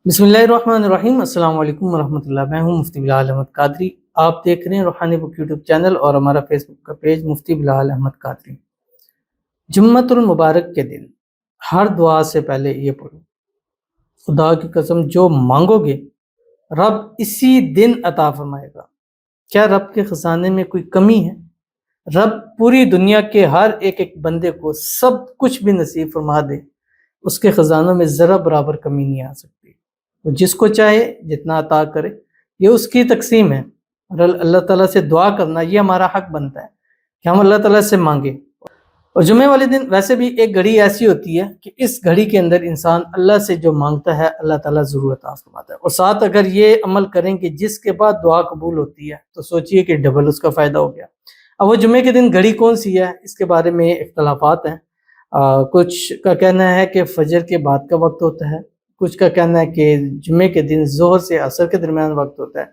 बिस्मिल्लाहिर्रहमानिर्रहीम। अस्सलाम वालेकुम वरहमतुल्लाह। मैं हूं मुफ्ती बिलाल अहमद कादरी। आप देख रहे हैं रूहानी बुक यूट्यूब चैनल और हमारा फेसबुक का पेज मुफ्ती बिलाल अहमद कादरी। जुम्मतुल मुबारक के दिन हर दुआ से पहले ये पढ़ो, खुदा की कसम जो मांगोगे रब इसी दिन अता फरमाएगा। क्या रब के खजाने में कोई कमी है? रब पूरी दुनिया के हर एक एक बंदे को सब कुछ भी नसीब फरमा दे, उसके खजानों में ज़रा बराबर कमी नहीं आ सकती। वो जिसको चाहे जितना अता करे, ये उसकी तकसीम है। और अल्लाह ताला से दुआ करना ये हमारा हक बनता है कि हम अल्लाह ताला से मांगे। और जुमे वाले दिन वैसे भी एक घड़ी ऐसी होती है कि इस घड़ी के अंदर इंसान अल्लाह से जो मांगता है अल्लाह ताला ज़रूर अता फरमाता है। और साथ अगर ये अमल करें कि जिसके बाद दुआ कबूल होती है तो सोचिए कि डबल उसका फ़ायदा हो गया। अब वो जुमे के दिन घड़ी कौन सी है, इसके बारे में इख्तलाफात हैं। कुछ का कहना है कि फजर के बाद का वक्त होता है, कुछ का कहना है कि जुमे के दिन ज़ोहर से असर के दरमियान वक्त होता है,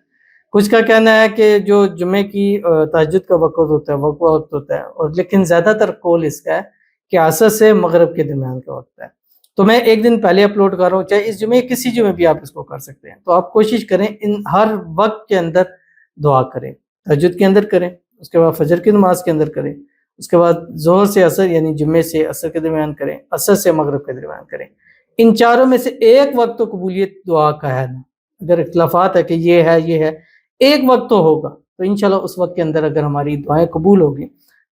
कुछ का कहना है कि जो जुमे की तहज्जुद का वक्त होता है वो वक्त होता है, और लेकिन ज़्यादातर कौल इसका है कि असर से मगरिब के दरमियान का वक्त है। तो मैं एक दिन पहले अपलोड कर रहा हूँ, चाहे इस जुमे किसी जुमे भी आप इसको कर सकते हैं। तो आप कोशिश करें इन हर वक्त के अंदर दुआ करें, तहज्जुद के अंदर करें, उसके बाद फजर की नमाज के अंदर करें, उसके बाद ज़ोहर से असर यानी जुम्मे से असर के दरमियान करें, असर से मगरिब के दरमियान करें। इन चारों में से एक वक्त तो कबूलियत दुआ का है ना। अगर इख्तलाफात है कि ये है, एक वक्त तो होगा, तो इंशाल्लाह उस वक्त के अंदर अगर हमारी दुआएं कबूल होगी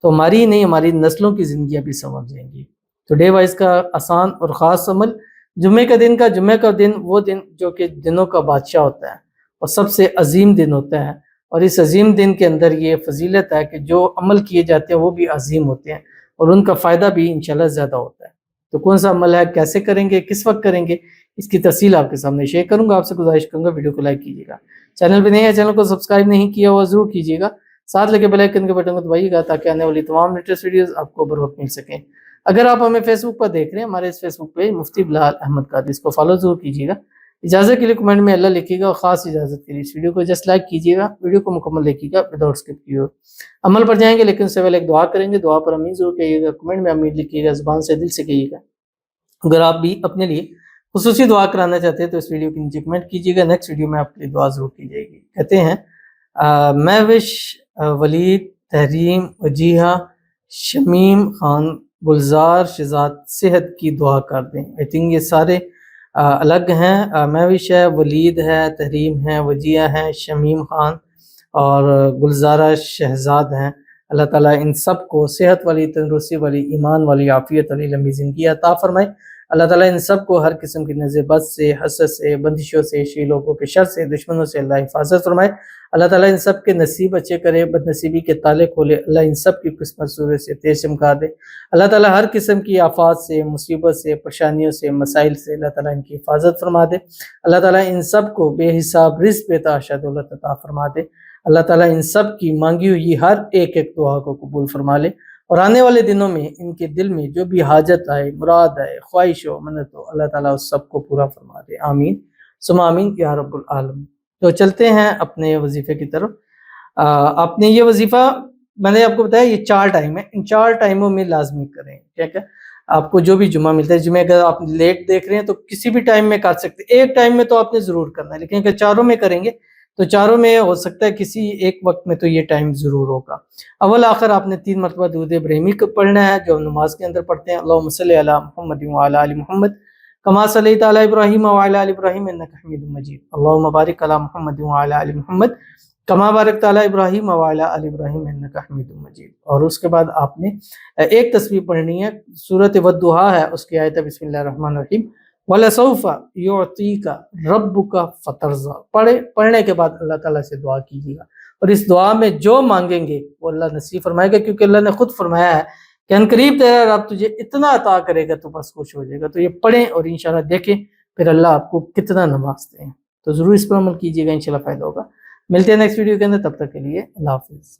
तो हमारी ही नहीं हमारी नस्लों की ज़िंदगियाँ भी संवर जाएंगी। तो डे वाइज का आसान और ख़ास अमल, जुम्मे का दिन वो दिन जो कि दिनों का बादशाह होता है और सबसे अजीम दिन होता है। और इस अजीम दिन के अंदर ये फजीलत है कि जो अमल किए जाते हैं वो भी अजीम होते हैं और उनका फ़ायदा भी इंशाल्लाह ज़्यादा होता है। तो कौन सा अमल है, कैसे करेंगे, किस वक्त करेंगे, इसकी तफसील आपके सामने शेयर करूंगा। आपसे गुजारिश करूंगा वीडियो को लाइक कीजिएगा, चैनल पर नए हैं चैनल को सब्सक्राइब नहीं किया हुआ ज़रूर कीजिएगा, साथ लगे बेल आइकन के बटन को दबाइएगा ताकि आने वाली तमाम लेटेस्ट वीडियोज़ आपको बर वक्त मिल सकें। अगर आप हमें फेसबुक पर देख रहे हैं, हमारे इस फेसबुक पेज मुफ्ती बिलाल अहमद कादरी, इसको फॉलो ज़रूर कीजिएगा। इजाज़त के लिए कमेंट में अल्लाह लिखिएगा और ख़ास इजाज़त के लिए इस वीडियो को जस्ट लाइक कीजिएगा, वीडियो को मुकम्मल देखिएगा विदाउट स्किप किए। अमल पर जाएंगे लेकिन उससे पहले एक दुआ करेंगे, दुआ पर अमीन ज़रूर कहिएगा, कमेंट में अमीन लिखिएगा, ज़ुबान से दिल से कहिएगा। अगर आप भी अपने लिए खुसूसी दुआ कराना चाहते हैं तो इस वीडियो के नीचे कमेंट कीजिएगा, नेक्स्ट वीडियो में आपके लिए दुआ ज़रूर की जाएगी। कहते हैं मैं विश वलीद, तहरीम, वजीहा, शमीम खान, गुलजार, शहजाद सेहत की दुआ कर दें। आई थिंक ये सारे अलग हैं। महविश है, वलीद है, तहरीम है, वजिया है, शमीम खान और गुलजारा शहजाद हैं। अल्लाह ताला इन सब को सेहत वाली, तंदुरुस्ती वाली, ईमान वाली, आफियत वाली लंबी ज़िंदगी अता फरमाए। अल्लाह ताला इन सब को हर किस्म की नज़र बद से, हसद से, बंदिशों से, शी लोगों के शर से, दुश्मनों से अल्लाह हिफाजत फरमाए। अल्लाह ताला इन सब के नसीब अच्छे करे, बदनसीबी के ताले खोले, अल्लाह इन सब की किस्मत सूरज से तेज चमका दे। अल्लाह ताला हर किस्म की आफात से, मुसीबत से, परेशानियों से, मसाइल से अल्लाह ताला इनकी हिफाजत फरमा दे। अल्लाह ताला इन सब को बेहिसाब रिज़्क़ बेतहाशा दौलत अता फरमा दे। अल्लाह ताला इन सब की मांगी हुई हर एक एक दुआ को कबूल फरमा ले और आने वाले दिनों में इनके दिल में जो भी हाजत आए, मुराद आए, ख्वाहिश हो, मन्नत हो, अल्लाह ताला उस सब को पूरा फरमा दे। आमीन सुम्मा आमीन या रब्बुल आलमीन। तो चलते हैं अपने वजीफे की तरफ। आपने ये वजीफा मैंने आपको बताया ये 4 टाइम है, इन 4 टाइमों में लाजमी करें, ठीक है। आपको जो भी जुम्मा मिलता है, जुम्मे अगर आप लेट देख रहे हैं तो किसी भी टाइम में कर सकते हैं, एक टाइम में तो आपने ज़रूर करना है, लेकिन अगर चारों में करेंगे तो चारों में हो सकता है किसी एक वक्त में तो ये टाइम ज़रूर होगा। अव्वल आखिर आपने 3 मरतबा दुरूद इब्राहिमी को पढ़ना है जो हम नमाज के अंदर पढ़ते हैं। अल्लाहुम्मा सल्लि अला मुहम्मद व अला आलि मुहम्मद कमा सल्लैता अला इब्राहीम व अला आलि इब्राहीम इन्नका हमीदुम मजीद। अल्लाहुम्मा बारिक अला मुहम्मद व अला आलि मुहम्मद कमा बारकता अला इब्राहीम व अला आलि इब्राहीम इन्नका हमीदुम मजीद। और उसके बाद आपने एक तस्बीह पढ़नी है, सूरत वद्दुहा है, उसकी आयत है बिस्मिल्लाहिर रहमानिर रहीम वलसौफा युअतीका रब्बुका फतरज़ा। पढ़ने के बाद अल्लाह ताला से दुआ कीजिएगा और इस दुआ में जो मांगेंगे वो अल्लाह नसीब फरमाएगा, क्योंकि अल्लाह ने खुद फरमाया है कि अनकरीब तेरा रब तुझे इतना अता करेगा तो बस खुश हो जाएगा। तो ये पढ़ें और इंशाल्लाह देखें फिर अल्लाह आपको कितना नवाजते हैं। तो ज़रूर इस पर अमल कीजिएगा, इंशाल्लाह फ़ायदा होगा। मिलते हैं नेक्स्ट वीडियो के अंदर, तब तक के लिए अल्लाह हाफ़िज़।